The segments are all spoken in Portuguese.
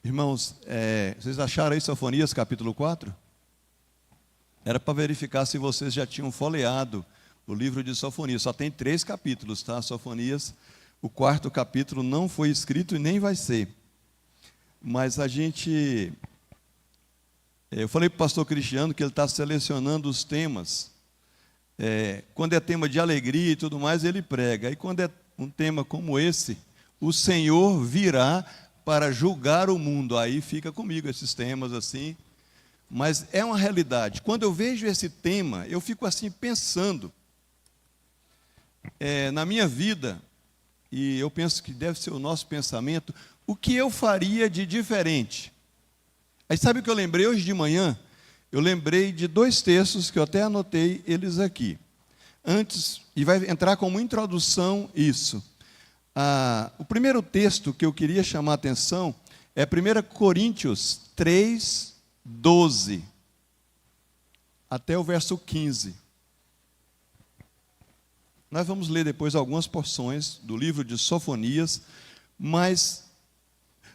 Irmãos, vocês acharam aí Sofonias capítulo 4? Era para verificar se vocês já tinham folheado o livro de Sofonias. Só tem 3 capítulos, tá? Sofonias, o 4º capítulo não foi escrito e nem vai ser. Mas eu falei para o pastor Cristiano que ele está selecionando os temas. Quando é tema de alegria e tudo mais, ele prega. E quando é um tema como esse, o Senhor virá para julgar o mundo. Aí fica comigo esses temas assim. Mas é uma realidade. Quando eu vejo esse tema, eu fico assim pensando na minha vida, e eu penso que deve ser o nosso pensamento, o que eu faria de diferente. Aí sabe o que eu lembrei hoje de manhã? Eu lembrei de 2 textos que eu até anotei eles aqui. Antes, e vai entrar como introdução isso. O primeiro texto que eu queria chamar a atenção é 1 Coríntios 3, 12, até o verso 15. Nós vamos ler depois algumas porções do livro de Sofonias, mas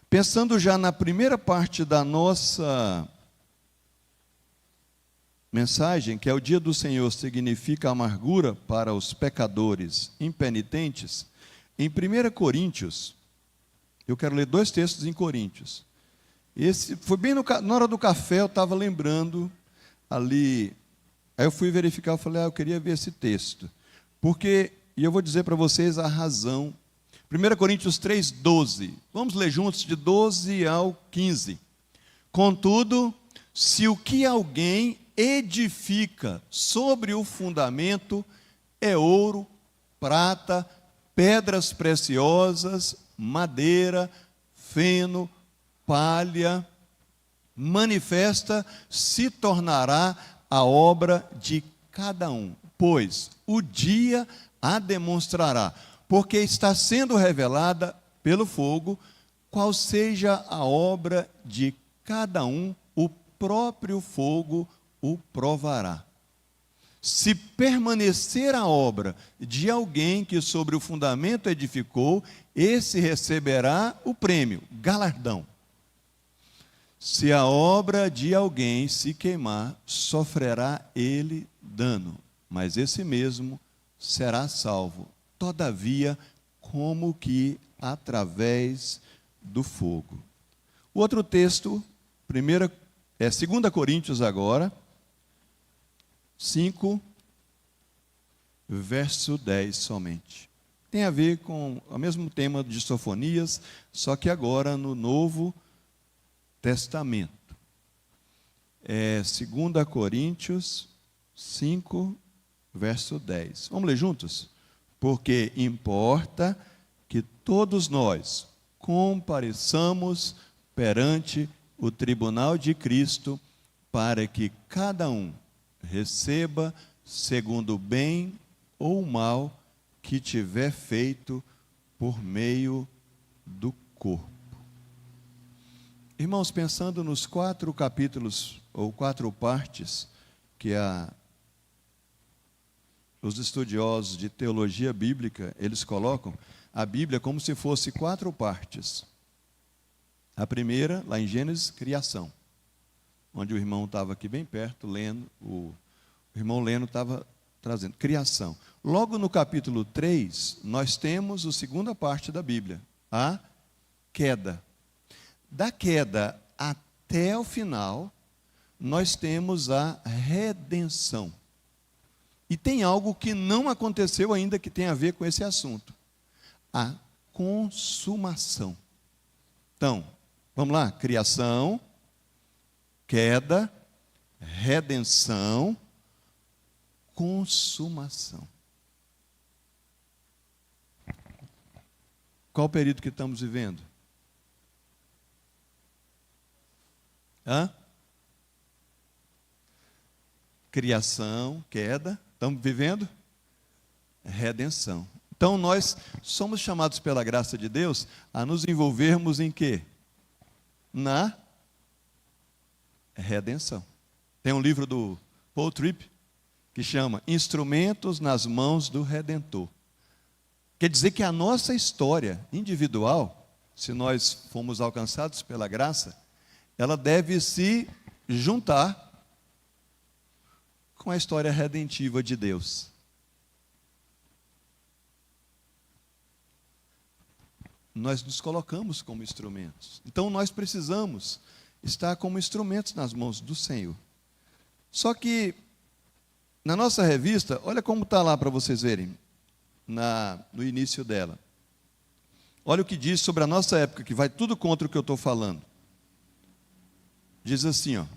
pensando já na primeira parte da nossa mensagem, que é o dia do Senhor significa amargura para os pecadores impenitentes, em 1 Coríntios, eu quero ler 2 textos em Coríntios. Esse foi bem na hora do café, eu estava lembrando ali, aí eu fui verificar, eu falei, eu queria ver esse texto, porque, e eu vou dizer para vocês a razão. 1 Coríntios 3, 12, vamos ler juntos de 12 ao 15. Contudo, se o que alguém edifica sobre o fundamento é ouro, prata, pedras preciosas, madeira, feno, palha, manifesta se tornará a obra de cada um, pois o dia a demonstrará, porque está sendo revelada pelo fogo, qual seja a obra de cada um, o próprio fogo o provará. Se permanecer a obra de alguém que sobre o fundamento edificou, esse receberá o prêmio, galardão. Se a obra de alguém se queimar, sofrerá ele dano, mas esse mesmo será salvo, todavia, como que através do fogo. O outro texto, 2 Coríntios agora, 5, verso 10 somente. Tem a ver com o mesmo tema de Sofonias, só que agora no Novo Testamento. 2 Coríntios 5, verso 10. Vamos ler juntos? Porque importa que todos nós compareçamos perante o tribunal de Cristo, para que cada um receba segundo o bem ou o mal que tiver feito por meio do corpo. Irmãos, pensando nos 4 capítulos, ou 4 partes, que os estudiosos de teologia bíblica, eles colocam a Bíblia como se fosse 4 partes. A primeira, lá em Gênesis, criação, onde o irmão estava aqui bem perto, lendo, o irmão Leno estava trazendo, criação. Logo no capítulo 3, nós temos a segunda parte da Bíblia, a queda. Da queda até o final, nós temos a redenção. E tem algo que não aconteceu ainda que tem a ver com esse assunto. A consumação. Então, vamos lá, criação, queda, redenção, consumação. Qual o período que estamos vivendo? Criação, queda, estamos vivendo? Redenção. Então nós somos chamados pela graça de Deus a nos envolvermos em quê? Na redenção. Tem um livro do Paul Tripp que chama Instrumentos nas Mãos do Redentor. Quer dizer que a nossa história individual, se nós fomos alcançados pela graça, ela deve se juntar com a história redentiva de Deus. Nós nos colocamos como instrumentos. Então nós precisamos estar como instrumentos nas mãos do Senhor. Só que, na nossa revista, olha como está lá para vocês verem, no início dela. Olha o que diz sobre a nossa época, que vai tudo contra o que eu estou falando. Diz assim,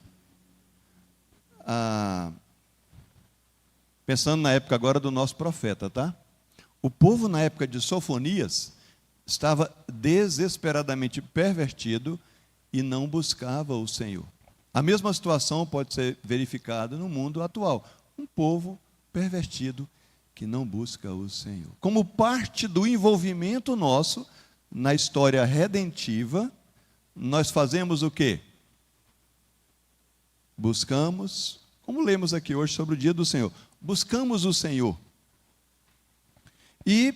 pensando na época agora do nosso profeta, tá? O povo na época de Sofonias estava desesperadamente pervertido e não buscava o Senhor. A mesma situação pode ser verificada no mundo atual. Um povo pervertido que não busca o Senhor. Como parte do envolvimento nosso na história redentiva, nós fazemos o quê? Buscamos, como lemos aqui hoje sobre o dia do Senhor, buscamos o Senhor. E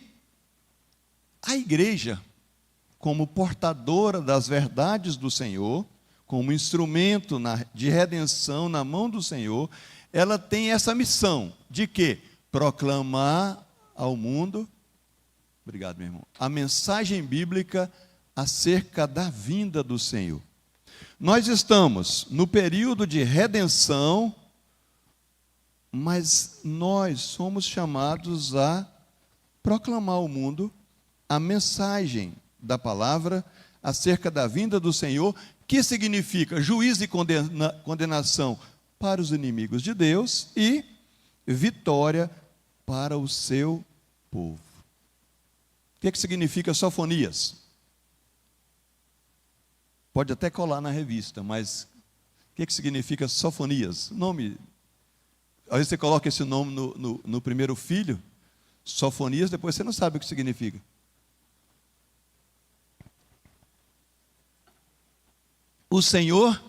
a igreja, como portadora das verdades do Senhor, como instrumento de redenção na mão do Senhor, ela tem essa missão de quê? Proclamar ao mundo, obrigado, meu irmão, a mensagem bíblica acerca da vinda do Senhor. Nós estamos no período de redenção, mas nós somos chamados a proclamar ao mundo a mensagem da palavra acerca da vinda do Senhor, que significa juízo e condenação para os inimigos de Deus e vitória para o seu povo. O que significa Sofonias? Pode até colar na revista, mas o que significa Sofonias? Nome. Às vezes você coloca esse nome no primeiro filho, Sofonias, depois você não sabe o que significa. O Senhor,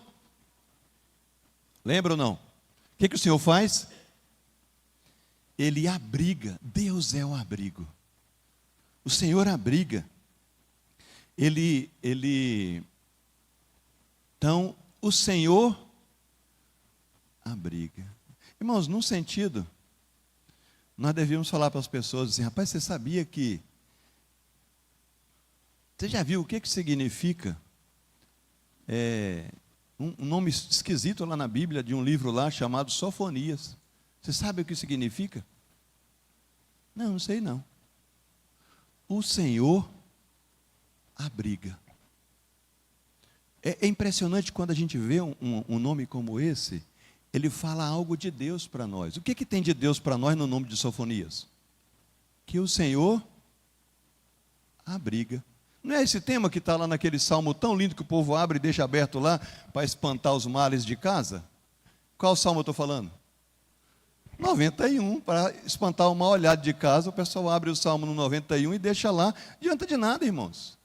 lembra ou não? O que o Senhor faz? Ele abriga, Deus é o abrigo. O Senhor abriga. Então, o Senhor abriga. Irmãos, num sentido, nós devíamos falar para as pessoas assim, rapaz, você sabia que... Você já viu o que significa? Um nome esquisito lá na Bíblia, de um livro lá chamado Sofonias. Você sabe o que significa? Não sei não. O Senhor abriga. É impressionante quando a gente vê um nome como esse, ele fala algo de Deus para nós. O que tem de Deus para nós no nome de Sofonias? Que o Senhor abriga. Não é esse tema que está lá naquele salmo tão lindo que o povo abre e deixa aberto lá para espantar os males de casa? Qual salmo eu estou falando? 91, para espantar o mal olhado de casa, o pessoal abre o salmo no 91 e deixa lá, não adianta de nada, irmãos.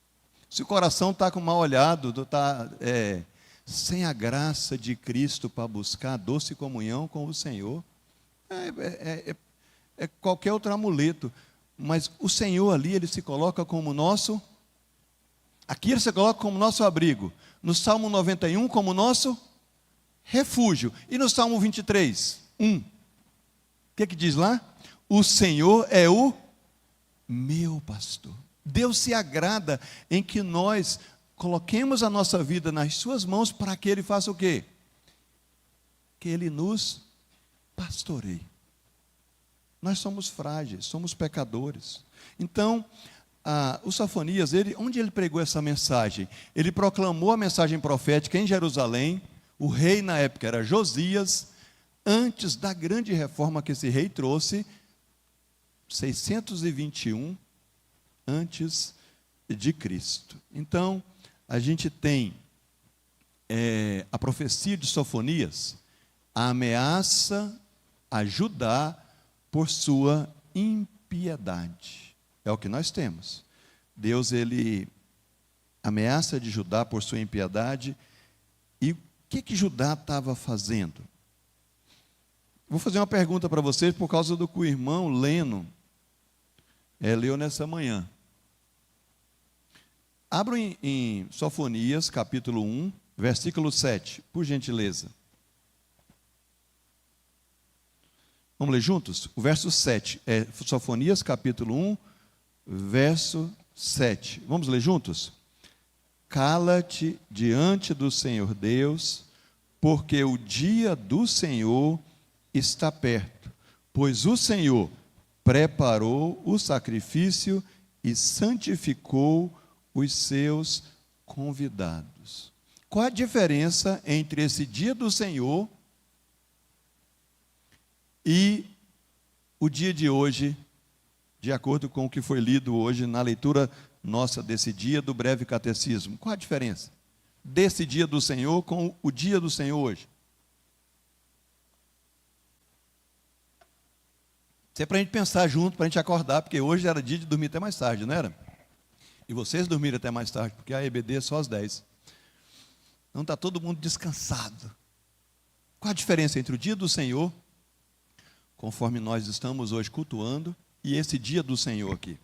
Se o coração está com mal olhado, está sem a graça de Cristo para buscar a doce comunhão com o Senhor, é qualquer outro amuleto. Mas o Senhor ali, ele se coloca como nosso... Aqui ele se coloca como nosso abrigo. No Salmo 91, como nosso refúgio. E no Salmo 23, 1. O que diz lá? O Senhor é o meu pastor. Deus se agrada em que nós coloquemos a nossa vida nas suas mãos para que Ele faça o quê? Que Ele nos pastoreie. Nós somos frágeis, somos pecadores. Então... o Sofonias, onde ele pregou essa mensagem? Ele proclamou a mensagem profética em Jerusalém. O rei na época era Josias, antes da grande reforma que esse rei trouxe, 621 antes de Cristo. Então, a gente tem a profecia de Sofonias, a ameaça a Judá por sua impiedade. É o que nós temos. Deus, ele ameaça de Judá por sua impiedade. E o que Judá estava fazendo? Vou fazer uma pergunta para vocês por causa do que o irmão Leno leu nessa manhã. Abram em Sofonias, capítulo 1, versículo 7, por gentileza. Vamos ler juntos? O verso 7, é Sofonias, capítulo 1, verso 7. Vamos ler juntos? Cala-te diante do Senhor Deus, porque o dia do Senhor está perto, pois o Senhor preparou o sacrifício e santificou os seus convidados. Qual a diferença entre esse dia do Senhor e o dia de hoje, de acordo com o que foi lido hoje na leitura nossa desse dia do breve catecismo? Qual a diferença desse dia do Senhor com o dia do Senhor hoje? Isso é para a gente pensar junto, para a gente acordar, porque hoje era dia de dormir até mais tarde, não era? E vocês dormiram até mais tarde, porque a EBD é só às 10. Então está todo mundo descansado. Qual a diferença entre o dia do Senhor, conforme nós estamos hoje cultuando, e esse dia do Senhor aqui?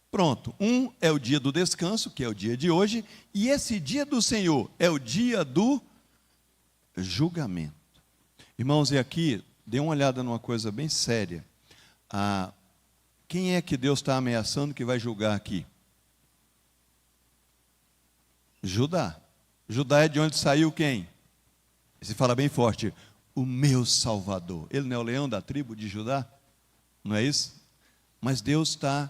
Pronto, um é o dia do descanso, que é o dia de hoje, e esse dia do Senhor é o dia do julgamento. Irmãos, e aqui, dê uma olhada numa coisa bem séria. Quem é que Deus está ameaçando que vai julgar aqui? Judá. Judá é de onde saiu quem? Você fala bem forte, o meu Salvador. Ele não é o leão da tribo de Judá? Não é isso? Mas Deus está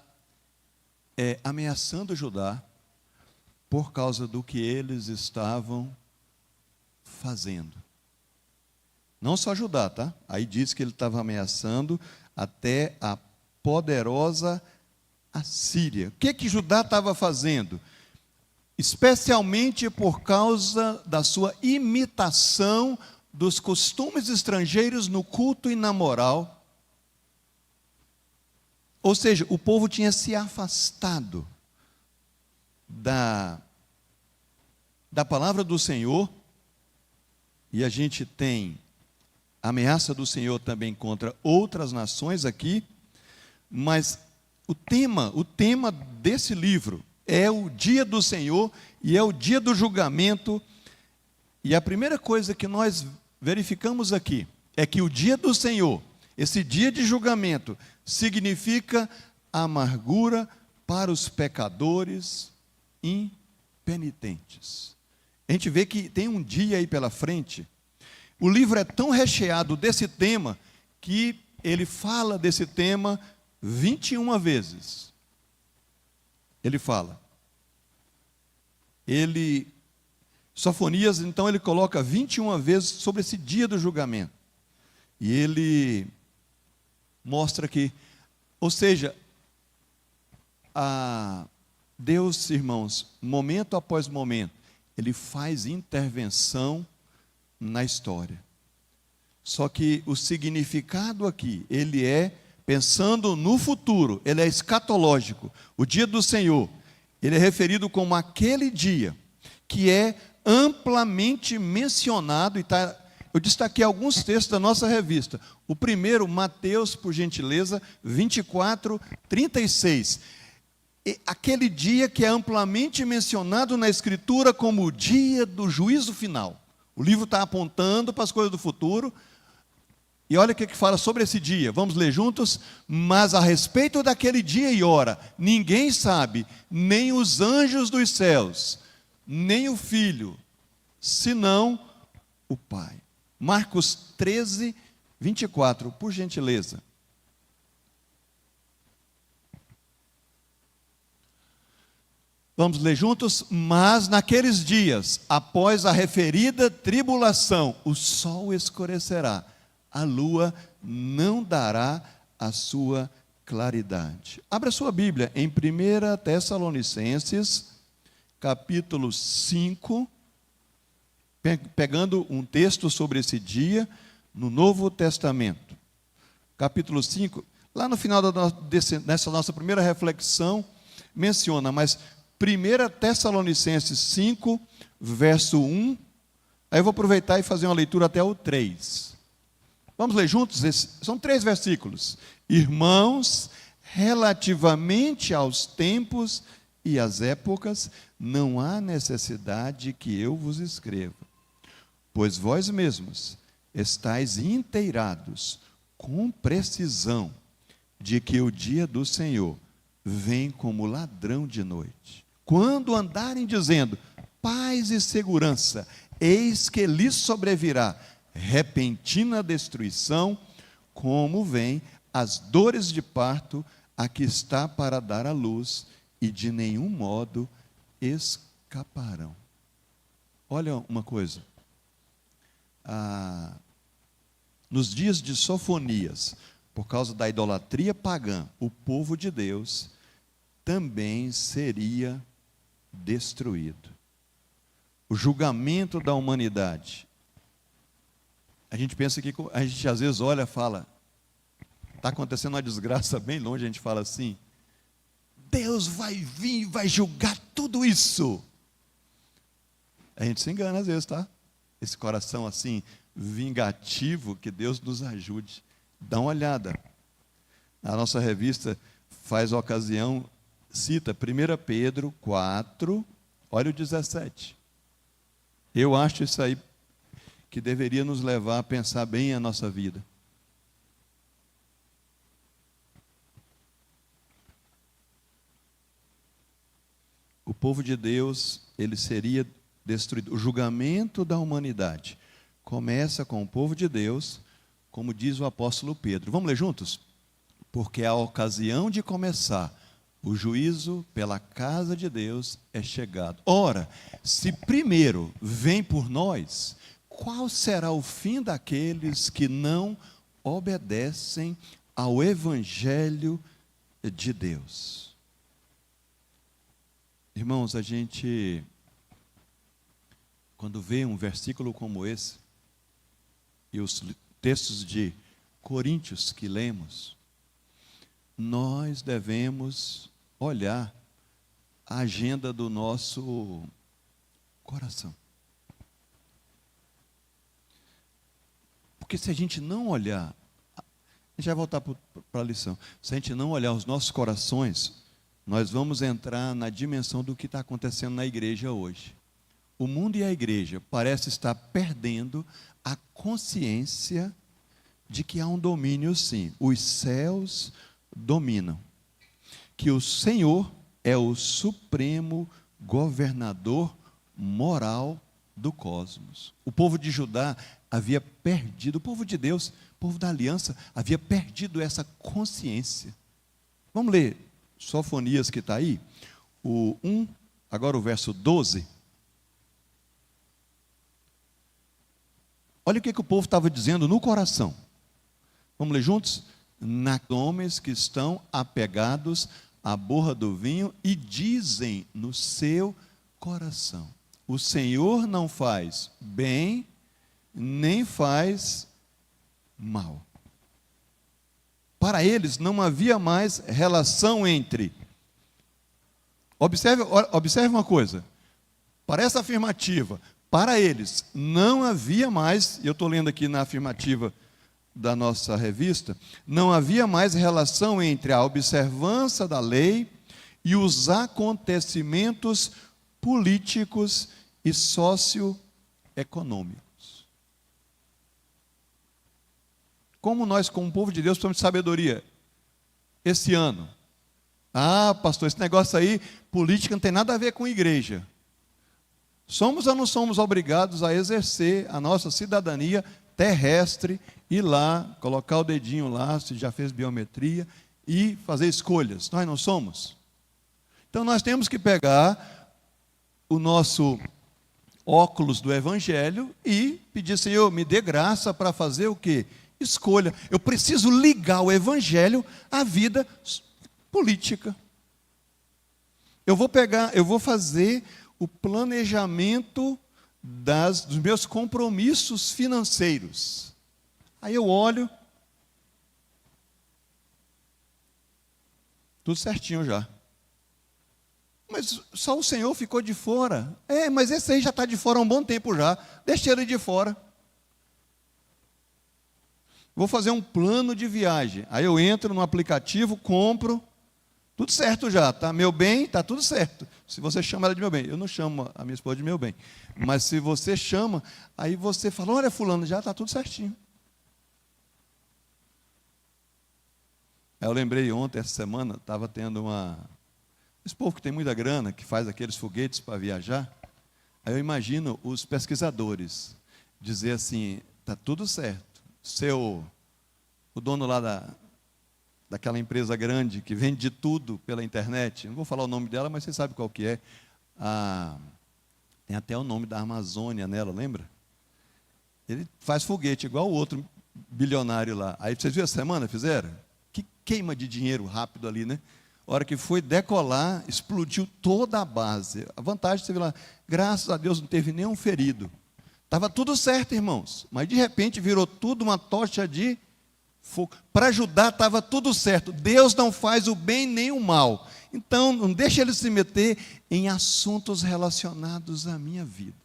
ameaçando Judá por causa do que eles estavam fazendo. Não só Judá, tá? Aí diz que ele estava ameaçando até a poderosa Assíria. O que Judá estava fazendo? Especialmente por causa da sua imitação dos costumes estrangeiros no culto e na moral. Ou seja, o povo tinha se afastado da palavra do Senhor, e a gente tem a ameaça do Senhor também contra outras nações aqui, mas o tema desse livro é o dia do Senhor e é o dia do julgamento. E a primeira coisa que nós verificamos aqui é que o dia do Senhor, esse dia de julgamento, significa amargura para os pecadores impenitentes. A gente vê que tem um dia aí pela frente. O livro é tão recheado desse tema que ele fala desse tema 21 vezes. Ele fala. Sofonias, então, ele coloca 21 vezes sobre esse dia do julgamento. E ele mostra que, ou seja, Deus, irmãos, momento após momento, ele faz intervenção na história. Só que o significado aqui, ele é pensando no futuro, ele é escatológico. O dia do Senhor, ele é referido como aquele dia que é amplamente mencionado, e eu destaquei alguns textos da nossa revista. O primeiro, Mateus, por gentileza, 24, 36. Aquele dia que é amplamente mencionado na Escritura como o dia do juízo final. O livro está apontando para as coisas do futuro. E olha o que fala sobre esse dia. Vamos ler juntos? Mas a respeito daquele dia e hora, ninguém sabe, nem os anjos dos céus, nem o Filho, senão o Pai. Marcos 13, 24, por gentileza. Vamos ler juntos? Mas naqueles dias, após a referida tribulação, o sol escurecerá, a lua não dará a sua claridade. Abra sua Bíblia em 1 Tessalonicenses, capítulo 5, pegando um texto sobre esse dia no Novo Testamento. Capítulo 5, lá no final dessa nossa primeira reflexão, menciona, mas 1 Tessalonicenses 5, verso 1, aí eu vou aproveitar e fazer uma leitura até o 3. Vamos ler juntos? São 3 versículos. Irmãos, relativamente aos tempos e às épocas, não há necessidade que eu vos escreva, pois vós mesmos estáis inteirados com precisão de que o dia do Senhor vem como ladrão de noite. Quando andarem dizendo paz e segurança, eis que lhes sobrevirá repentina destruição, como vem as dores de parto a que está para dar à luz, e de nenhum modo escaparão. Olha uma coisa, nos dias de Sofonias, por causa da idolatria pagã, o povo de Deus também seria destruído. O julgamento da humanidade. A gente pensa que, a gente às vezes olha e fala, está acontecendo uma desgraça bem longe, a gente fala assim, Deus vai vir e vai julgar tudo isso. A gente se engana às vezes, tá? Esse coração assim, vingativo, que Deus nos ajude. Dá uma olhada. A nossa revista faz ocasião, cita 1 Pedro 4, olha o 17. Eu acho isso aí que deveria nos levar a pensar bem a nossa vida. O povo de Deus, ele seria destruído. O julgamento da humanidade começa com o povo de Deus, como diz o apóstolo Pedro. Vamos ler juntos? Porque a ocasião de começar o juízo pela casa de Deus é chegado. Ora, se primeiro vem por nós, qual será o fim daqueles que não obedecem ao evangelho de Deus? Irmãos, a gente, quando vê um versículo como esse, e os textos de Coríntios que lemos, nós devemos olhar a agenda do nosso coração. Porque se a gente não olhar, a gente vai voltar para a lição, se a gente não olhar os nossos corações, nós vamos entrar na dimensão do que está acontecendo na igreja hoje. O mundo e a igreja parecem estar perdendo a consciência de que há um domínio, sim. Os céus dominam. Que o Senhor é o supremo governador moral do cosmos. O povo de Judá havia perdido, o povo de Deus, o povo da aliança, havia perdido essa consciência. Vamos ler Sofonias que está aí, o 1, agora o verso 12. Olha o que o povo estava dizendo no coração. Vamos ler juntos? Homens que estão apegados à borra do vinho e dizem no seu coração: o Senhor não faz bem, nem faz mal. Para eles não havia mais relação entre. Observe uma coisa. Para essa afirmativa, para eles não havia mais, eu estou lendo aqui na afirmativa da nossa revista, não havia mais relação entre a observância da lei e os acontecimentos políticos e socioeconômicos. Como nós, como povo de Deus, precisamos de sabedoria esse ano? Ah, pastor, esse negócio aí, política não tem nada a ver com igreja. Somos ou não somos obrigados a exercer a nossa cidadania terrestre, ir lá, colocar o dedinho lá, se já fez biometria, e fazer escolhas? Nós não somos? Então nós temos que pegar o nosso óculos do Evangelho e pedir: Senhor, me dê graça para fazer o quê? Escolha. Eu preciso ligar o Evangelho à vida política. Eu vou fazer o planejamento dos meus compromissos financeiros. Aí eu olho, tudo certinho já. Mas só o Senhor ficou de fora. Mas esse aí já está de fora há um bom tempo já. Deixa ele de fora. Vou fazer um plano de viagem. Aí eu entro no aplicativo, compro, tudo certo já, tá? Meu bem, tá tudo certo. Se você chama ela de meu bem, eu não chamo a minha esposa de meu bem, mas se você chama, aí você fala, olha fulano, já está tudo certinho. Aí eu lembrei ontem, essa semana, estava tendo esse povo que tem muita grana, que faz aqueles foguetes para viajar. Aí eu imagino os pesquisadores dizer assim, está tudo certo. O dono lá daquela empresa grande que vende tudo pela internet, não vou falar o nome dela, mas você sabe qual que é. Tem até o nome da Amazônia nela, lembra? Ele faz foguete igual o outro bilionário lá. Aí vocês viram essa semana, fizeram? Que queima de dinheiro rápido ali, né? A hora que foi decolar, explodiu toda a base. A vantagem, você viu lá, graças a Deus não teve nenhum ferido. Estava tudo certo, irmãos, mas de repente virou tudo uma tocha de fogo. Para ajudar estava tudo certo. Deus não faz o bem nem o mal. Então, não deixe ele se meter em assuntos relacionados à minha vida.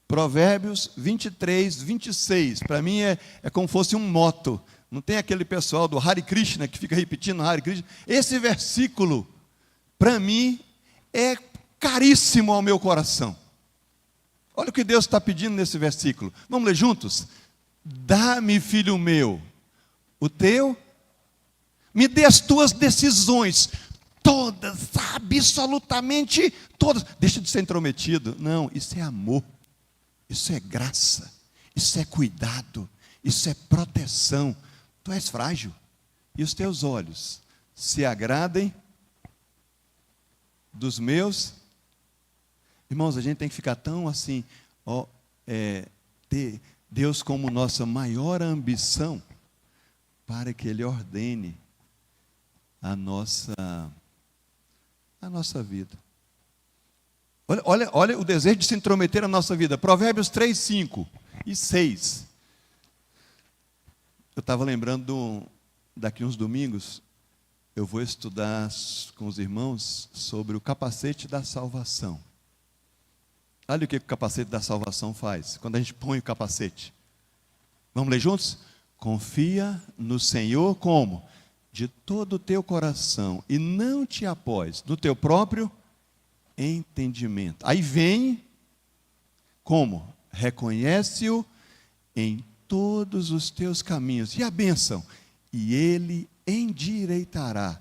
Provérbios 23, 26. Para mim é como se fosse um moto. Não tem aquele pessoal do Hare Krishna que fica repetindo Hare Krishna. Esse versículo, para mim, é caríssimo ao meu coração. Olha o que Deus está pedindo nesse versículo. Vamos ler juntos? Dá-me, filho meu, o teu, me dê as tuas decisões, todas, absolutamente todas. Deixa de ser intrometido. Não, isso é amor, isso é graça, isso é cuidado, isso é proteção. Tu és frágil, e os teus olhos se agradem dos meus. Irmãos, a gente tem que ficar tão assim, ter Deus como nossa maior ambição, para que Ele ordene a nossa vida. Olha o desejo de se intrometer na nossa vida. Provérbios 3, 5 e 6. Eu estava lembrando, daqui uns domingos, eu vou estudar com os irmãos sobre o capacete da salvação. Olha o que o capacete da salvação faz, quando a gente põe o capacete. Vamos ler juntos? Confia no Senhor como? De todo o teu coração, e não te apoies no teu próprio entendimento. Aí vem, como? Reconhece-o em todos os teus caminhos. E a bênção? E Ele endireitará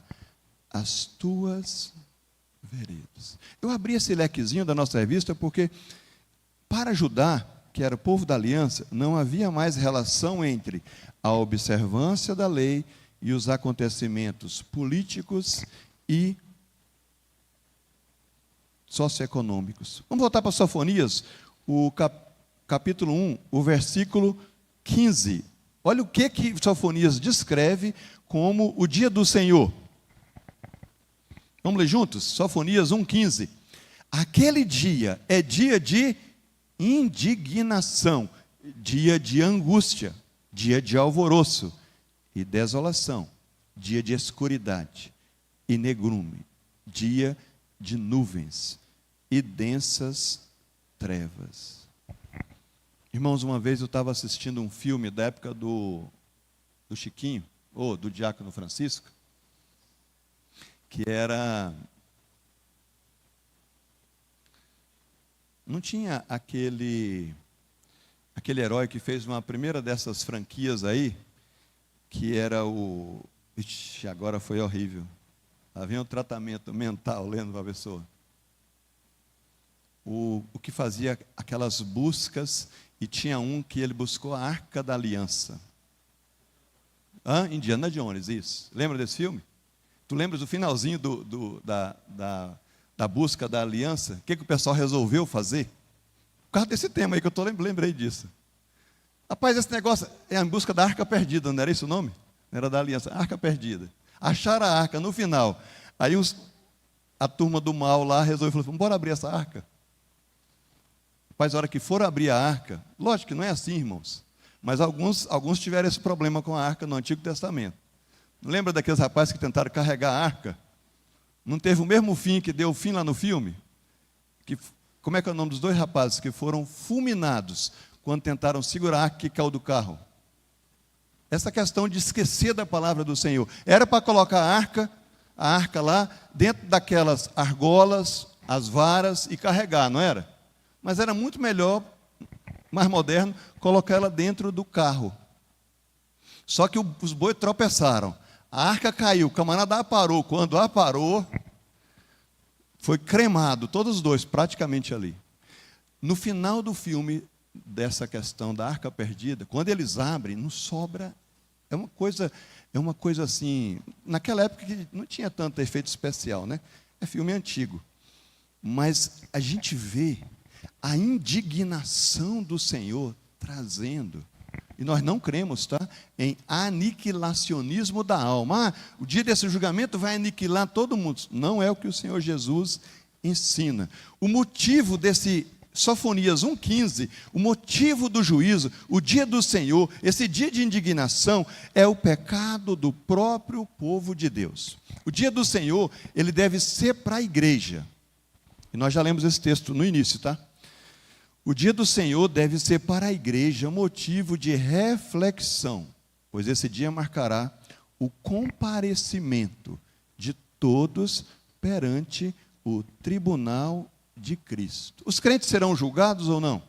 as tuas veredas. Eu abri esse lequezinho da nossa revista porque, para Judá, que era o povo da aliança, não havia mais relação entre a observância da lei e os acontecimentos políticos e socioeconômicos. Vamos voltar para Sofonias, o capítulo 1, o versículo 15. Olha o que Sofonias descreve como o dia do Senhor. Vamos ler juntos? Sofonias 1,15. Aquele dia é dia de indignação, dia de angústia, dia de alvoroço e desolação, dia de escuridade e negrume, dia de nuvens e densas trevas. Irmãos, uma vez eu estava assistindo um filme da época do Chiquinho, ou do Diácono Francisco, que era... Não tinha aquele herói que fez uma primeira dessas franquias aí, que era o... Ixi, agora foi horrível. Havia um tratamento mental lendo para a pessoa. O que fazia aquelas buscas, e tinha um que ele buscou a Arca da Aliança. Indiana Jones, isso. Lembra desse filme? Tu lembras do finalzinho da busca da aliança? O que o pessoal resolveu fazer? Por causa desse tema aí que eu lembrei disso. Rapaz, esse negócio é em busca da arca perdida, não era esse o nome? Não era da aliança, arca perdida. Acharam a arca no final. Aí a turma do mal lá resolveu, falou, bora abrir essa arca. Rapaz, a hora que for abrir a arca, lógico que não é assim, irmãos, mas alguns tiveram esse problema com a arca no Antigo Testamento. Lembra daqueles rapazes que tentaram carregar a arca? Não teve o mesmo fim que deu o fim lá no filme? Como é que é o nome dos dois rapazes que foram fulminados quando tentaram segurar a arca que caiu do carro? Essa questão de esquecer da palavra do Senhor. Era para colocar a arca lá, dentro daquelas argolas, as varas, e carregar, não era? Mas era muito melhor, mais moderno, colocar ela dentro do carro. Só que os bois tropeçaram. A arca caiu, o camarada aparou. Quando aparou, foi cremado, todos os dois, praticamente ali. No final do filme, dessa questão da arca perdida, quando eles abrem, não sobra. É uma coisa assim. Naquela época que não tinha tanto efeito especial, né? É filme antigo. Mas a gente vê a indignação do Senhor trazendo. E nós não cremos, tá? Em aniquilacionismo da alma. O dia desse julgamento vai aniquilar todo mundo. Não é o que o Senhor Jesus ensina. O motivo desse Sofonias 1,15, o motivo do juízo, o dia do Senhor, esse dia de indignação, é o pecado do próprio povo de Deus. O dia do Senhor, ele deve ser para a igreja. E nós já lemos esse texto no início, tá? O dia do Senhor deve ser para a igreja motivo de reflexão, pois esse dia marcará o comparecimento de todos perante o tribunal de Cristo. Os crentes serão julgados ou não?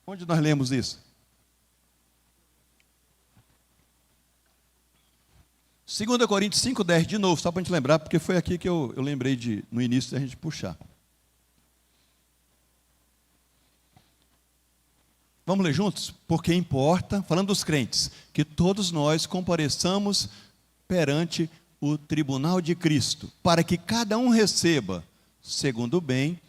Onde nós lemos isso? 2 Coríntios 5,10, de novo, só para a gente lembrar, porque foi aqui que eu lembrei no início da gente puxar. Vamos ler juntos? Porque importa, falando dos crentes, que todos nós compareçamos perante o tribunal de Cristo, para que cada um receba, segundo o bem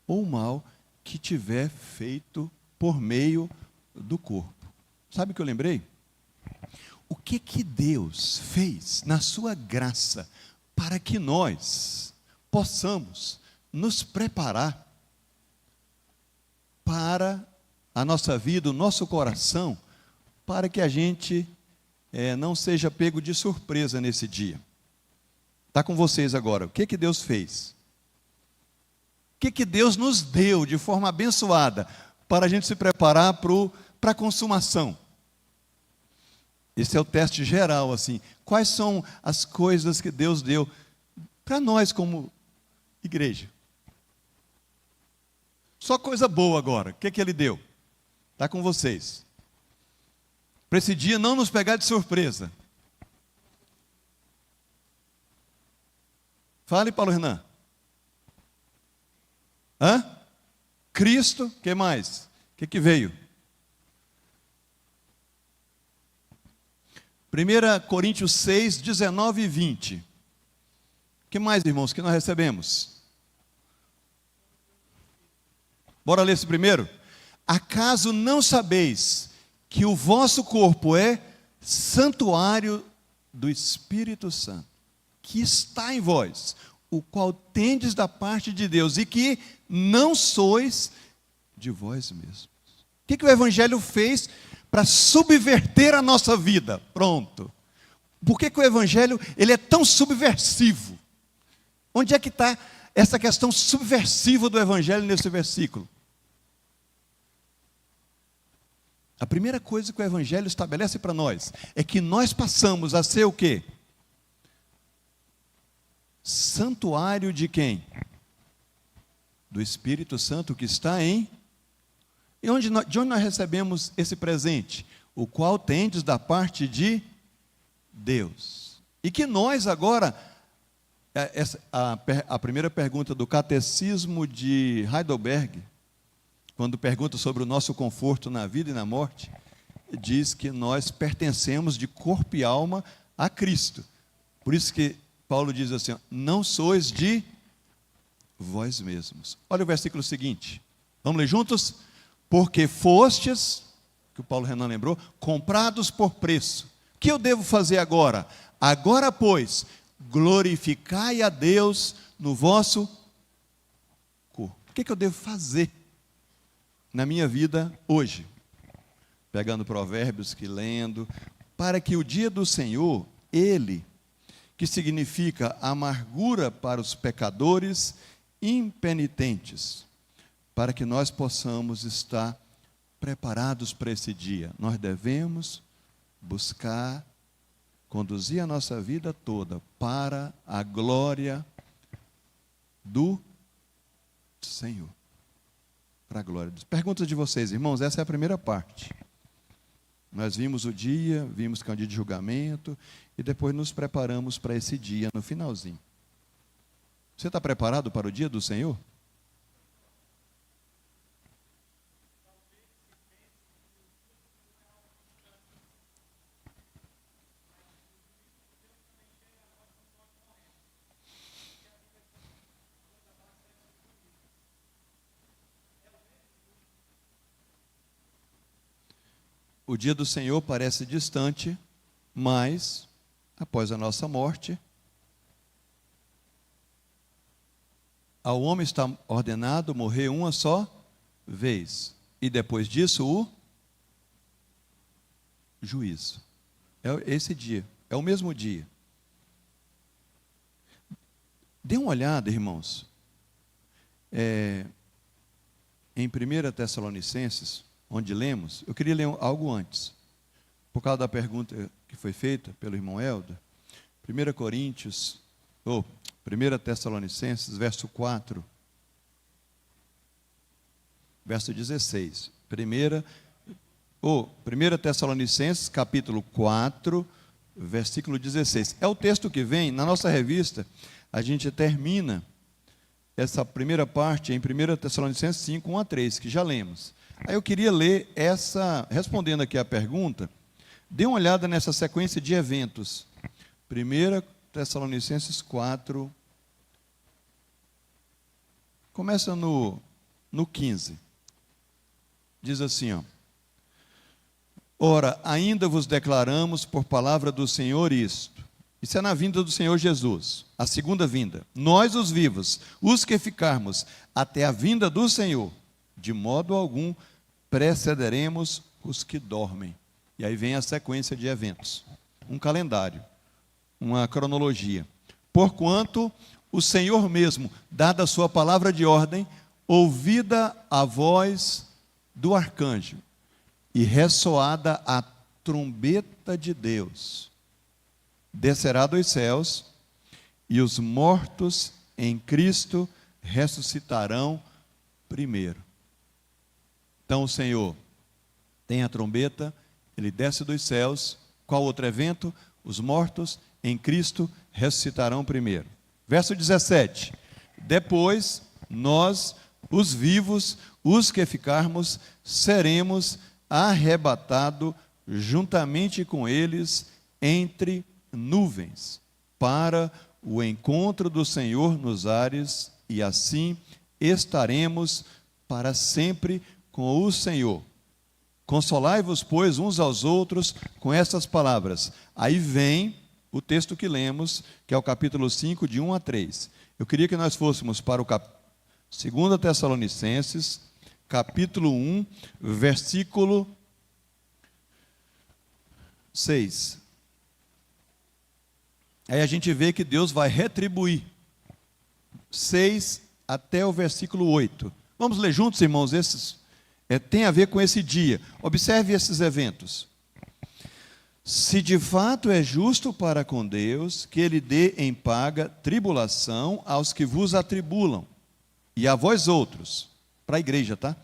ou o mal que tiver feito por meio do corpo. Sabe o que eu lembrei? O que Deus fez na sua graça para que nós possamos nos preparar para a nossa vida, o nosso coração, para que a gente não seja pego de surpresa nesse dia. Está com vocês agora. O que Deus fez? O que Deus nos deu de forma abençoada para a gente se preparar para a consumação? Esse é o teste geral, assim. Quais são as coisas que Deus deu para nós como igreja? Só coisa boa agora. O que Ele deu? Está com vocês. Para esse dia não nos pegar de surpresa. Fale, Paulo Renan. Cristo, o que mais? O que veio? 1 Coríntios 6, 19 e 20. O que mais, irmãos, que nós recebemos? Bora ler esse primeiro? Acaso não sabeis que o vosso corpo é santuário do Espírito Santo, que está em vós, o qual tendes da parte de Deus, e que não sois de vós mesmos? O que o Evangelho fez para subverter a nossa vida? Pronto. Por que o Evangelho ele é tão subversivo? Onde é que está essa questão subversiva do Evangelho nesse versículo? A primeira coisa que o Evangelho estabelece para nós é que nós passamos a ser o quê? Santuário de quem? Do Espírito Santo que está em... de onde nós recebemos esse presente? O qual tendes da parte de Deus. E que nós agora, a primeira pergunta do Catecismo de Heidelberg, quando pergunta sobre o nosso conforto na vida e na morte, diz que nós pertencemos de corpo e alma a Cristo. Por isso que Paulo diz assim, não sois de vós mesmos. Olha o versículo seguinte. Vamos ler juntos? Porque fostes, que o Paulo Renan lembrou, comprados por preço. O que eu devo fazer agora? Agora, pois, glorificai a Deus no vosso corpo. O que eu devo fazer na minha vida hoje? Pegando provérbios que lendo, para que o dia do Senhor, Ele, que significa amargura para os pecadores impenitentes, para que nós possamos estar preparados para esse dia. Nós devemos buscar conduzir a nossa vida toda para a glória do Senhor. Para a glória de Deus. Perguntas de vocês, irmãos, essa é a primeira parte. Nós vimos o dia, vimos que é um dia de julgamento, e depois nos preparamos para esse dia no finalzinho. Você está preparado para o dia do Senhor? O dia do Senhor parece distante, mas, após a nossa morte, ao homem está ordenado morrer uma só vez. E depois disso, o juízo. É esse dia, é o mesmo dia. Dê uma olhada, irmãos, em 1 Tessalonicenses, onde lemos, eu queria ler algo antes, por causa da pergunta que foi feita pelo irmão Helder. 1 Tessalonicenses, verso 4, verso 16. 1 Tessalonicenses, capítulo 4, versículo 16. É o texto que vem, na nossa revista, a gente termina essa primeira parte em 1 Tessalonicenses 5, 1 a 3, que já lemos. Aí eu queria ler respondendo aqui a pergunta, dê uma olhada nessa sequência de eventos. 1 Tessalonicenses 4, começa no 15. Diz assim, ó: Ora, ainda vos declaramos por palavra do Senhor isto. Isso é na vinda do Senhor Jesus, a segunda vinda. Nós, os vivos, os que ficarmos até a vinda do Senhor, de modo algum precederemos os que dormem. E aí vem a sequência de eventos, um calendário, uma cronologia. Porquanto o Senhor mesmo, dada a sua palavra de ordem, ouvida a voz do arcanjo e ressoada a trombeta de Deus, descerá dos céus, e os mortos em Cristo ressuscitarão primeiro. Então o Senhor tem a trombeta, ele desce dos céus. Qual outro evento? Os mortos em Cristo ressuscitarão primeiro. Verso 17. Depois, nós, os vivos, os que ficarmos, seremos arrebatados juntamente com eles entre nuvens, para o encontro do Senhor nos ares, e assim estaremos para sempre com o Senhor. Consolai-vos, pois, uns aos outros com essas palavras. Aí vem o texto que lemos, que é o capítulo 5, de 1 a 3. Eu queria que nós fôssemos para o 2 Tessalonicenses, capítulo 1, versículo 6. Aí a gente vê que Deus vai retribuir. 6 até o versículo 8. Vamos ler juntos, irmãos, tem a ver com esse dia. Observe esses eventos. Se de fato é justo para com Deus que Ele dê em paga tribulação aos que vos atribulam, e a vós outros, para a igreja, tá?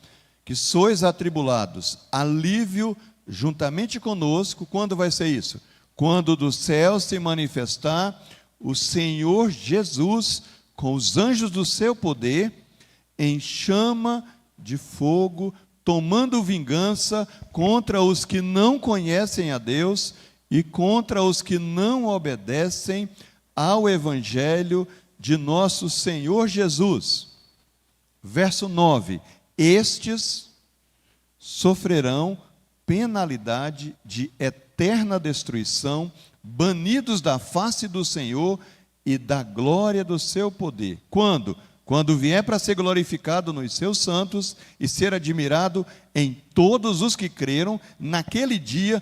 Que sois atribulados, alívio juntamente conosco. Quando vai ser isso? Quando do céu se manifestar o Senhor Jesus com os anjos do seu poder, em chama de fogo, tomando vingança contra os que não conhecem a Deus e contra os que não obedecem ao Evangelho de nosso Senhor Jesus. Verso 9: estes sofrerão penalidade de eterna destruição, banidos da face do Senhor e da glória do seu poder. Quando? Quando vier para ser glorificado nos seus santos e ser admirado em todos os que creram naquele dia.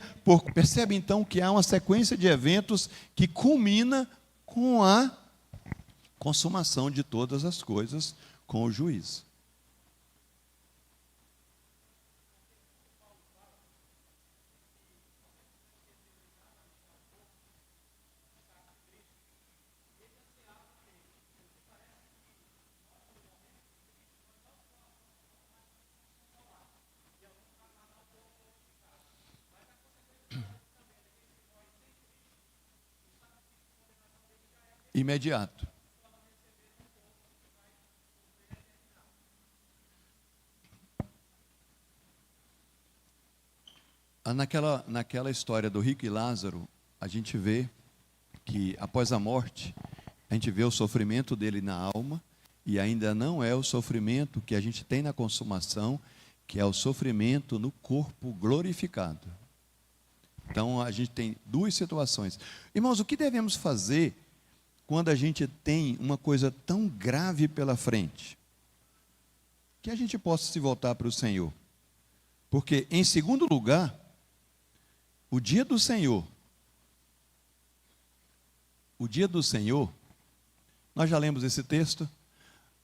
Percebe então que há uma sequência de eventos que culmina com a consumação de todas as coisas, com o juízo. imediato. Naquela história do rico e Lázaro, a gente vê que após a morte, a gente vê o sofrimento dele na alma, e ainda não é o sofrimento que a gente tem na consumação, que é o sofrimento no corpo glorificado. Então a gente tem duas situações. Irmãos, o que devemos fazer quando a gente tem uma coisa tão grave pela frente? Que a gente possa se voltar para o Senhor. Porque, em segundo lugar, o dia do Senhor, nós já lemos esse texto.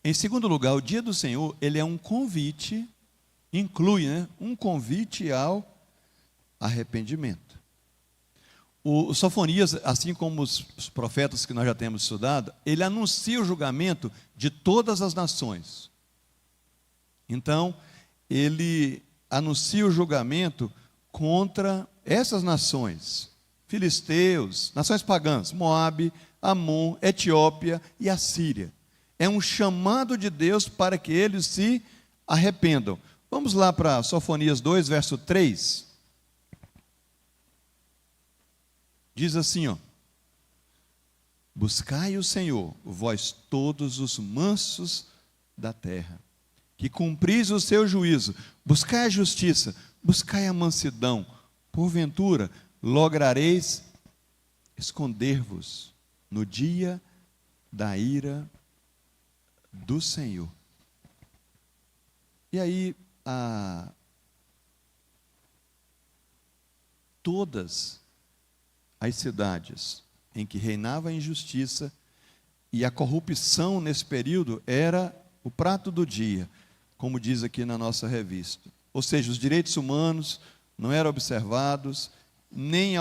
Em segundo lugar, o dia do Senhor, ele é um convite, inclui, um convite ao arrependimento. O Sofonias, assim como os profetas que nós já temos estudado, ele anuncia o julgamento de todas as nações. Então, ele anuncia o julgamento contra essas nações, filisteus, nações pagãs, Moabe, Amon, Etiópia e Assíria. É um chamado de Deus para que eles se arrependam. Vamos lá para Sofonias 2, verso 3. Diz assim, buscai o Senhor, vós todos os mansos da terra, que cumpris o seu juízo, buscai a justiça, buscai a mansidão, porventura lograreis esconder-vos no dia da ira do Senhor. E aí, todas as cidades em que reinava a injustiça e a corrupção nesse período era o prato do dia, como diz aqui na nossa revista. Ou seja, os direitos humanos não eram observados, nem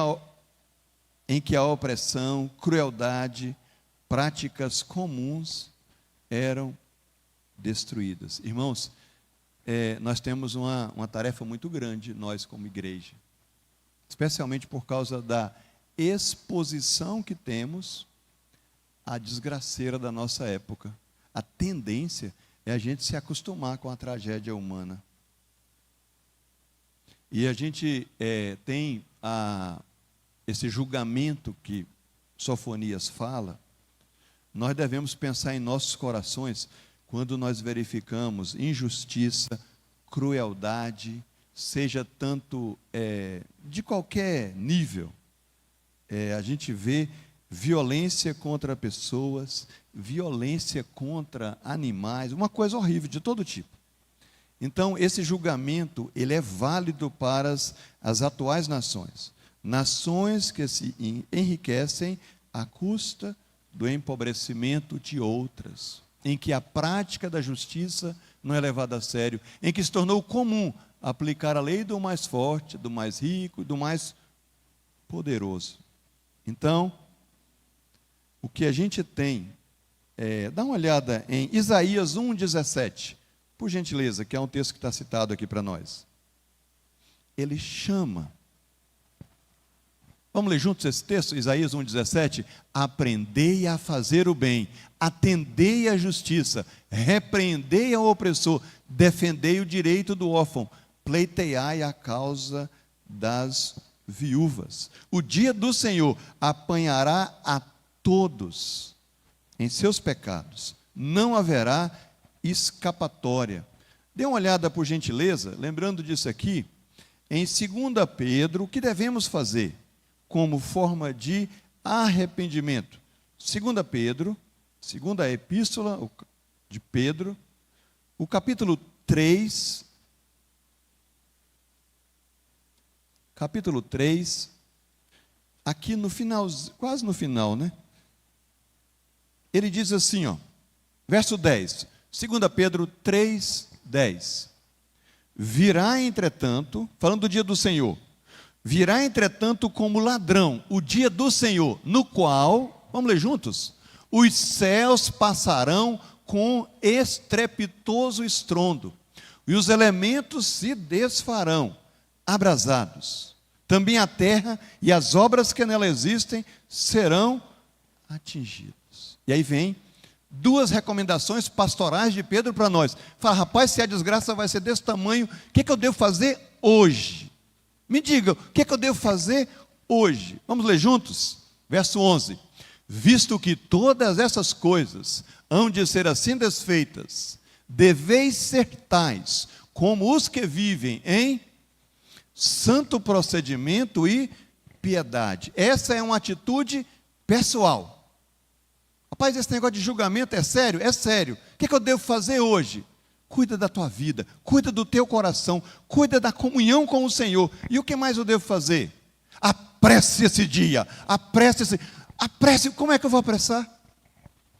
em que a opressão, crueldade, práticas comuns eram destruídas. Irmãos, nós temos uma tarefa muito grande, nós como igreja, especialmente por causa da exposição que temos à desgraceira da nossa época. A tendência é a gente se acostumar com a tragédia humana. E a gente tem esse julgamento que Sofonias fala. Nós devemos pensar em nossos corações quando nós verificamos injustiça, crueldade, seja tanto de qualquer nível. A gente vê violência contra pessoas, violência contra animais, uma coisa horrível de todo tipo. Então, esse julgamento, ele é válido para as atuais nações. Nações que se enriquecem à custa do empobrecimento de outras, em que a prática da justiça não é levada a sério, em que se tornou comum aplicar a lei do mais forte, do mais rico e do mais poderoso. Então, o que a gente tem, dá uma olhada em Isaías 1,17, por gentileza, que é um texto que está citado aqui para nós. Ele chama, vamos ler juntos esse texto, Isaías 1,17, aprendei a fazer o bem, atendei à justiça, repreendei ao opressor, defendei o direito do órfão, pleiteai a causa das viúvas. O dia do Senhor apanhará a todos em seus pecados, não haverá escapatória. Dê uma olhada, por gentileza, lembrando disso aqui, em 2 Pedro, o que devemos fazer como forma de arrependimento? 2 Pedro, segunda epístola de Pedro, o capítulo 3, aqui no final, quase no final, ele diz assim, verso 10, 2 Pedro 3, 10. Virá, entretanto, falando do dia do Senhor, virá, entretanto, como ladrão, o dia do Senhor, no qual, vamos ler juntos? Os céus passarão com estrepitoso estrondo, e os elementos se desfarão, abrasados. Também a terra e as obras que nela existem serão atingidos. E aí vem duas recomendações pastorais de Pedro para nós. Fala, rapaz, se a desgraça vai ser desse tamanho, o que eu devo fazer hoje? Me diga, o que eu devo fazer hoje? Vamos ler juntos? Verso 11. Visto que todas essas coisas hão de ser assim desfeitas, deveis ser tais como os que vivem em santo procedimento e piedade. Essa é uma atitude pessoal. Rapaz, esse negócio de julgamento é sério? É sério. O que eu devo fazer hoje? Cuida da tua vida, cuida do teu coração, cuida da comunhão com o Senhor. E o que mais eu devo fazer? Apresse esse dia, apresse, como é que eu vou apressar?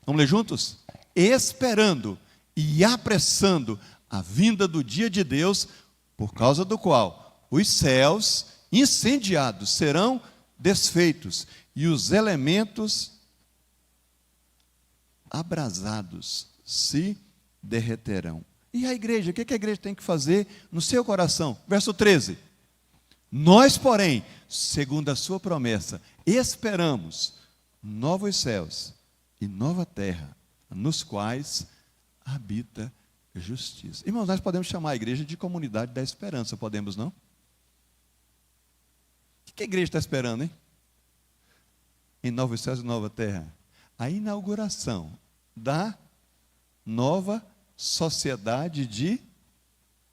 Vamos ler juntos? Esperando e apressando a vinda do dia de Deus, por causa do qual os céus incendiados serão desfeitos e os elementos abrasados se derreterão. E a igreja, o que a igreja tem que fazer no seu coração? Verso 13. Nós, porém, segundo a sua promessa, esperamos novos céus e nova terra, nos quais habita justiça. Irmãos, nós podemos chamar a igreja de comunidade da esperança, podemos não? O que a igreja está esperando, hein? Em novos céus e nova terra. A inauguração da nova sociedade de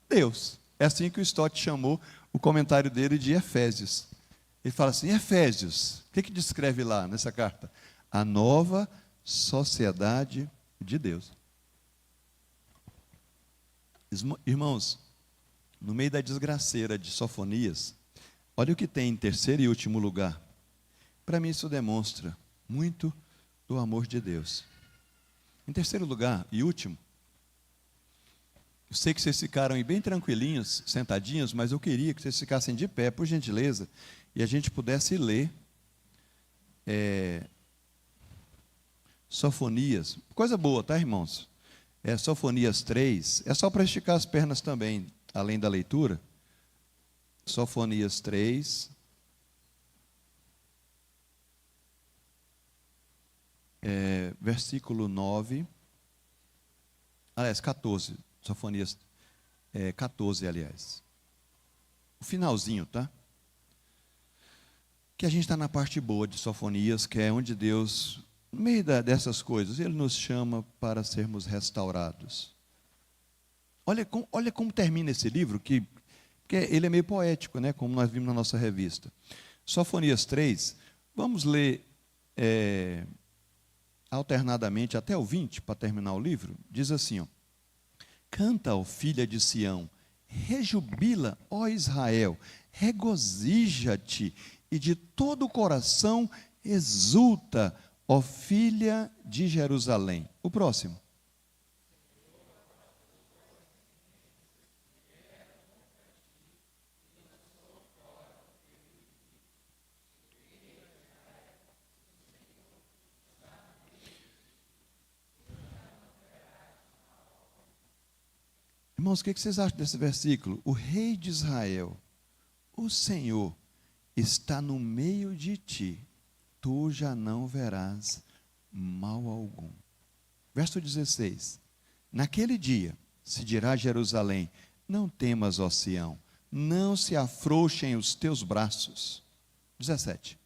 Deus. É assim que o Stott chamou o comentário dele de Efésios. Ele fala assim, Efésios, o que descreve lá nessa carta? A nova sociedade de Deus. Irmãos, no meio da desgraceira de Sofonias, olha o que tem em terceiro e último lugar. Para mim isso demonstra muito do amor de Deus. Em terceiro lugar e último, eu sei que vocês ficaram aí bem tranquilinhos, sentadinhos, mas eu queria que vocês ficassem de pé, por gentileza, e a gente pudesse ler Sofonias. Coisa boa, tá, irmãos? Sofonias 3, é só para esticar as pernas também, além da leitura. Sofonias 3. Versículo 9. Aliás, 14. Sofonias 14, aliás. O finalzinho, tá? Que a gente está na parte boa de Sofonias, que é onde Deus, no meio dessas coisas, Ele nos chama para sermos restaurados. Olha como termina esse livro, porque ele é meio poético, né? Como nós vimos na nossa revista. Sofonias 3, vamos ler alternadamente até o 20, para terminar o livro. Diz assim, ó. Canta, ó filha de Sião, rejubila, ó Israel, regozija-te e de todo o coração exulta, ó filha de Jerusalém. O próximo. Irmãos, o que vocês acham desse versículo? O rei de Israel, o Senhor, está no meio de ti, tu já não verás mal algum. Verso 16. Naquele dia se dirá a Jerusalém, não temas, ó Sião, não se afrouxem os teus braços. 17.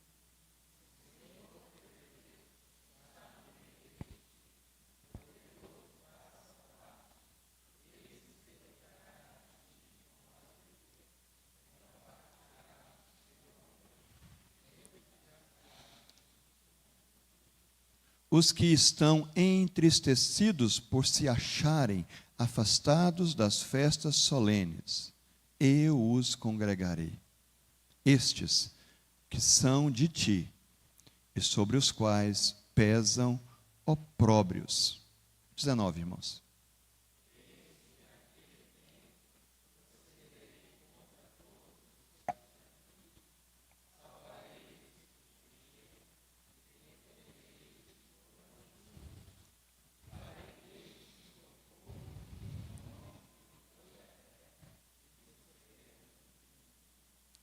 Os que estão entristecidos por se acharem afastados das festas solenes, eu os congregarei. Estes que são de ti, e sobre os quais pesam opróbrios. 19, irmãos.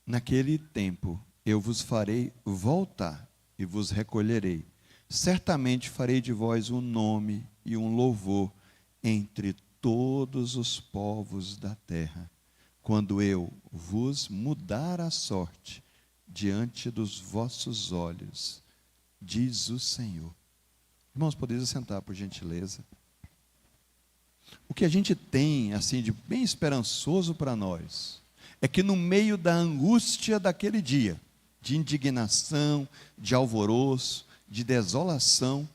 Naquele tempo eu vos farei voltar e vos recolherei, certamente farei de vós um nome e um louvor entre todos os povos da terra, quando eu vos mudar a sorte diante dos vossos olhos, diz o Senhor. Irmãos, podeis sentar, por gentileza. O que a gente tem, assim, de bem esperançoso para nós, é que no meio da angústia daquele dia, de indignação, de alvoroço, de desolação,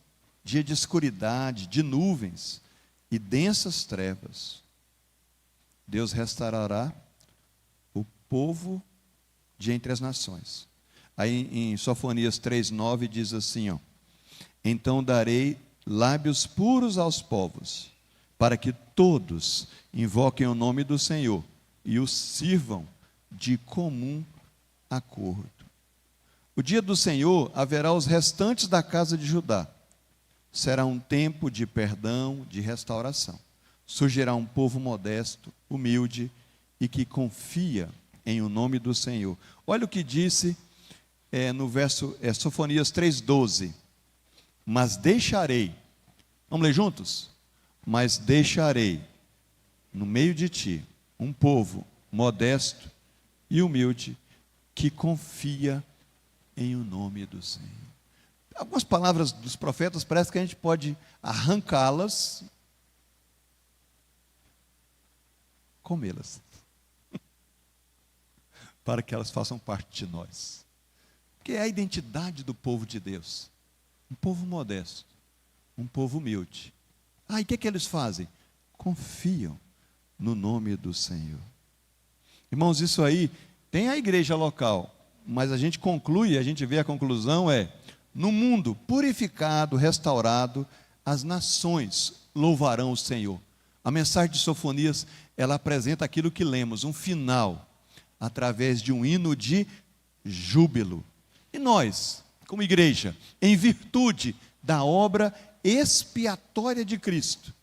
dia de escuridade, de nuvens e densas trevas, Deus restaurará o povo de entre as nações. Aí em Sofonias 3:9 diz assim, ó: então darei lábios puros aos povos, para que todos invoquem o nome do Senhor e o sirvam de comum acordo. O dia do Senhor haverá os restantes da casa de Judá. Será um tempo de perdão, de restauração. Surgirá um povo modesto, humilde e que confia em o nome do Senhor. Olha o que disse no verso Sofonias 3:12. Mas deixarei, vamos ler juntos? Mas deixarei no meio de ti um povo modesto e humilde que confia em o nome do Senhor. Algumas palavras dos profetas parece que a gente pode arrancá-las, comê-las, para que elas façam parte de nós. Que é a identidade do povo de Deus. Um povo modesto, um povo humilde. E o que eles fazem? Confiam no nome do Senhor. Irmãos, isso aí tem a igreja local, mas a gente conclui, a gente vê a conclusão no mundo purificado, restaurado, as nações louvarão o Senhor. A mensagem de Sofonias, ela apresenta aquilo que lemos, um final, através de um hino de júbilo. E nós, como igreja, em virtude da obra expiatória de Cristo,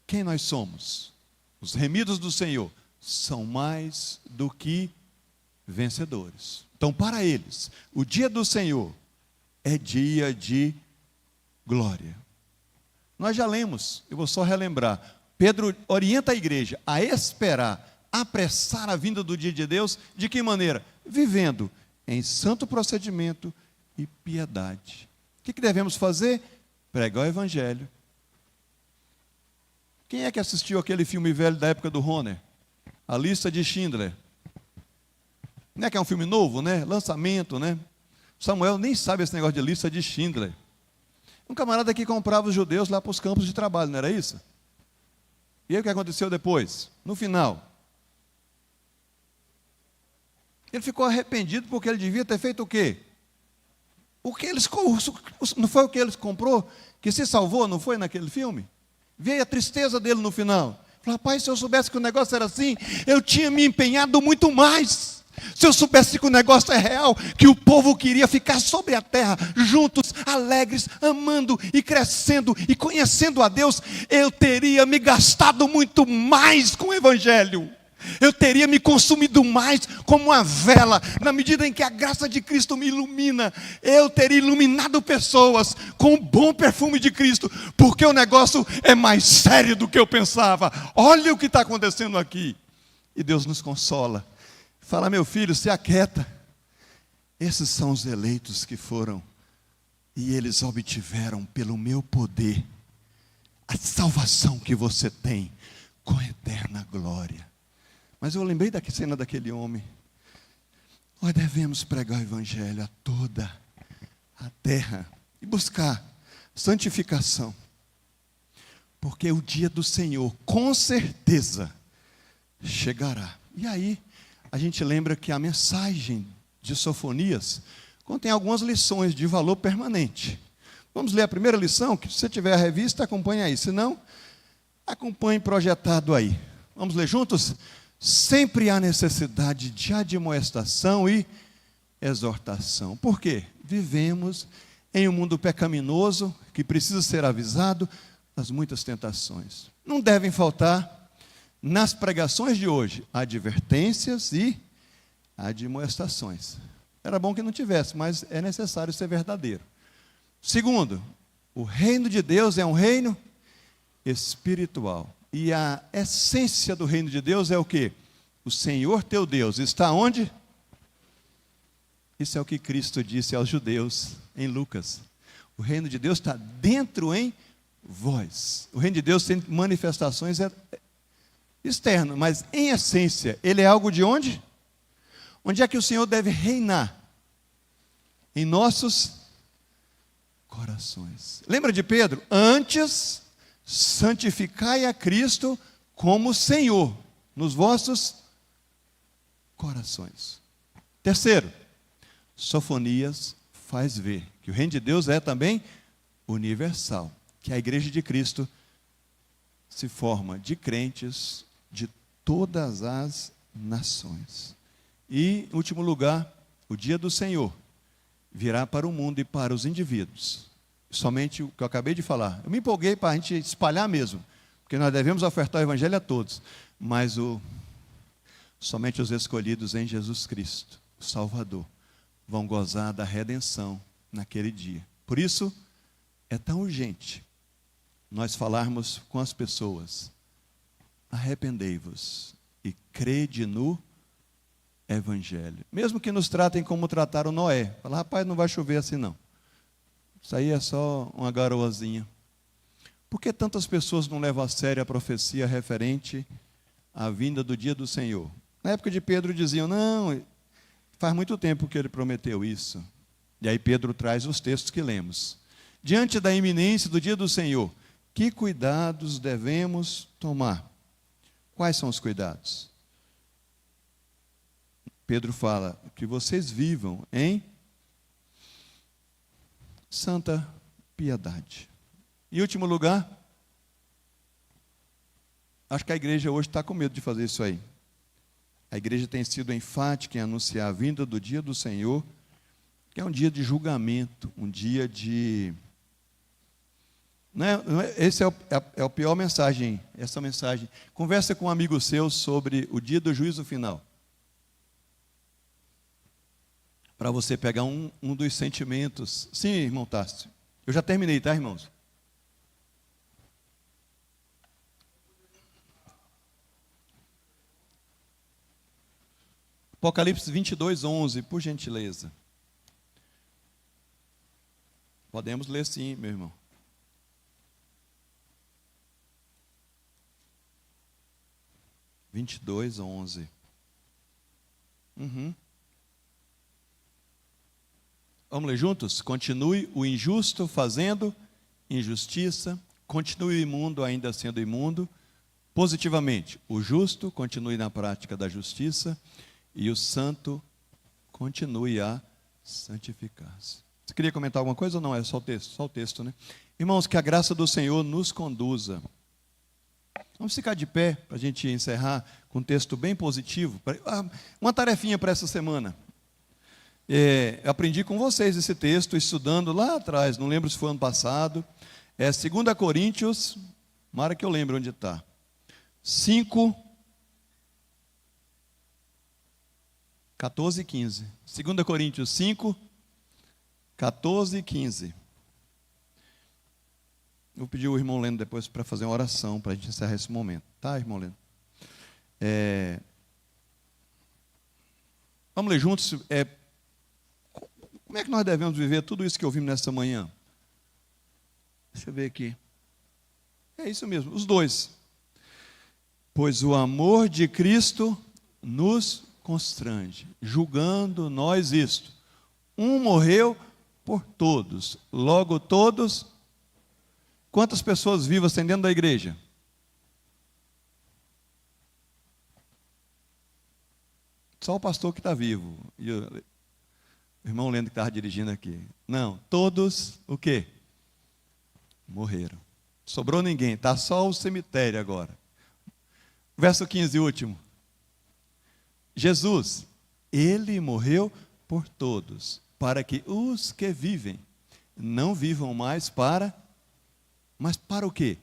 quem nós somos? Os remidos do Senhor são mais do que vencedores. Então, para eles, o dia do Senhor é dia de glória. Nós já lemos, eu vou só relembrar. Pedro orienta a igreja a esperar, apressar a vinda do dia de Deus. De que maneira? Vivendo em santo procedimento e piedade. O que devemos fazer? Pregar o evangelho. Quem é que assistiu aquele filme velho da época do Rohner? A Lista de Schindler. Não é que é um filme novo, né? Lançamento, né? Samuel nem sabe esse negócio de Lista de Schindler. Um camarada que comprava os judeus lá para os campos de trabalho, não era isso? E aí o que aconteceu depois? No final, ele ficou arrependido porque ele devia ter feito o quê? Não foi o que ele comprou que se salvou, não foi naquele filme? Veio a tristeza dele no final. Falei, rapaz, se eu soubesse que o negócio era assim, eu tinha me empenhado muito mais. Se eu soubesse que o negócio é real, que o povo queria ficar sobre a terra, juntos, alegres, amando e crescendo e conhecendo a Deus, eu teria me gastado muito mais com o evangelho. Eu teria me consumido mais como uma vela, na medida em que a graça de Cristo me ilumina. Eu teria iluminado pessoas com o bom perfume de Cristo, porque o negócio é mais sério do que eu pensava. Olha o que está acontecendo aqui. E Deus nos consola. Fala, meu filho, se aquieta. Esses são os eleitos que foram, e eles obtiveram pelo meu poder a salvação que você tem com eterna glória. Mas eu lembrei da cena daquele homem. Nós devemos pregar o evangelho a toda a terra e buscar santificação. Porque o dia do Senhor, com certeza, chegará. E aí, a gente lembra que a mensagem de Sofonias contém algumas lições de valor permanente. Vamos ler a primeira lição, que se você tiver a revista, acompanhe aí. Se não, acompanhe projetado aí. Vamos ler juntos? Sempre há necessidade de admoestação e exortação. Por quê? Vivemos em um mundo pecaminoso que precisa ser avisado das muitas tentações. Não devem faltar nas pregações de hoje advertências e admoestações. Era bom que não tivesse, mas é necessário ser verdadeiro. Segundo, o reino de Deus é um reino espiritual. E a essência do reino de Deus é o quê? O Senhor teu Deus está onde? Isso é o que Cristo disse aos judeus em Lucas. O reino de Deus está dentro em vós. O reino de Deus tem manifestações externas, mas em essência, ele é algo de onde? Onde é que o Senhor deve reinar? Em nossos corações. Lembra de Pedro? Antes, santificai a Cristo como Senhor nos vossos corações. Terceiro, Sofonias faz ver que o reino de Deus é também universal, que a igreja de Cristo se forma de crentes de todas as nações. E, em último lugar, o dia do Senhor virá para o mundo e para os indivíduos. Somente o que eu acabei de falar. Eu me empolguei para a gente espalhar mesmo, porque nós devemos ofertar o evangelho a todos, mas somente os escolhidos em Jesus Cristo, o Salvador, vão gozar da redenção naquele dia. Por isso, é tão urgente nós falarmos com as pessoas: arrependei-vos e crede no Evangelho. Mesmo que nos tratem como trataram Noé. Fala, rapaz, não vai chover assim não. Isso aí é só uma garoazinha. Por que tantas pessoas não levam a sério a profecia referente à vinda do dia do Senhor? Na época de Pedro diziam, não, faz muito tempo que ele prometeu isso. E aí Pedro traz os textos que lemos. Diante da iminência do dia do Senhor, que cuidados devemos tomar? Quais são os cuidados? Pedro fala que vocês vivam em santa piedade. Em último lugar, acho que a igreja hoje está com medo de fazer isso aí. A igreja tem sido enfática em anunciar a vinda do dia do Senhor, que é um dia de julgamento, um dia de... Esse é a pior mensagem, essa mensagem. Conversa com um amigo seu sobre o dia do juízo final. Para você pegar um dos sentimentos. Sim, irmão Tássio. Eu já terminei, tá, irmãos? Apocalipse 22, 11, por gentileza. Podemos ler sim, meu irmão. Vinte e dois, 11. Vamos ler juntos? Continue o injusto fazendo injustiça, continue o imundo ainda sendo imundo. Positivamente, o justo continue na prática da justiça e o santo continue a santificar-se. Você queria comentar alguma coisa ou não? É só o texto? Só o texto, né? Irmãos, que a graça do Senhor nos conduza. Vamos ficar de pé para a gente encerrar com um texto bem positivo. Uma tarefinha para essa semana. Eu aprendi com vocês esse texto, estudando lá atrás, não lembro se foi ano passado. 2 Coríntios, mara que eu lembro onde está. 5, 14 e 15. 2 Coríntios 5, 14 e 15. Vou pedir o irmão Lendo depois para fazer uma oração, para a gente encerrar esse momento. Tá, irmão Lendo? Vamos ler juntos. Como é que nós devemos viver tudo isso que ouvimos nessa manhã? Deixa eu ver aqui. É isso mesmo, os dois. Pois o amor de Cristo nos constrange, julgando nós isto. Um morreu por todos, logo todos. Quantas pessoas vivas tem dentro da igreja? Só o pastor que está vivo. E o irmão Lendo que estava dirigindo aqui. Não, todos o quê? Morreram. Sobrou ninguém, está só o cemitério agora. Verso 15, último. Jesus, ele morreu por todos, para que os que vivem não vivam mais mas para o quê?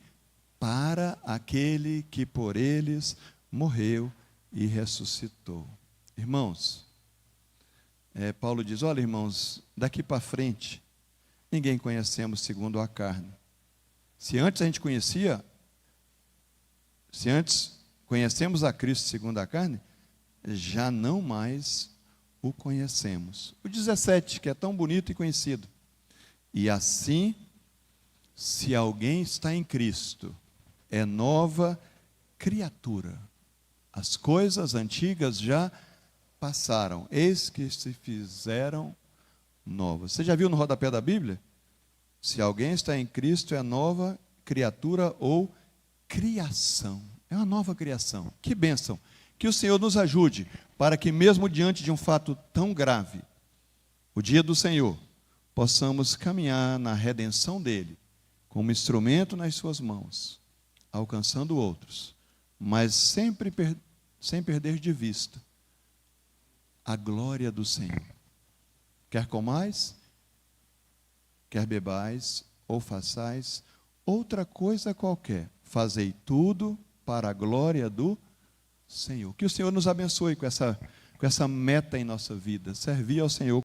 Para aquele que por eles morreu e ressuscitou. Irmãos, Paulo diz: olha, irmãos, daqui para frente, ninguém conhecemos segundo a carne. Se antes conhecemos a Cristo segundo a carne, já não mais o conhecemos. O 17, que é tão bonito e conhecido. E assim, se alguém está em Cristo, é nova criatura. As coisas antigas já passaram, eis que se fizeram novas. Você já viu no rodapé da Bíblia? Se alguém está em Cristo, é nova criatura ou criação. É uma nova criação. Que bênção. Que o Senhor nos ajude para que, mesmo diante de um fato tão grave, o dia do Senhor, possamos caminhar na redenção dele, como instrumento nas suas mãos, alcançando outros, mas sempre sem perder de vista a glória do Senhor. Quer comais, quer bebais, ou façais outra coisa qualquer, fazei tudo para a glória do Senhor. Que o Senhor nos abençoe com essa meta em nossa vida, servir ao Senhor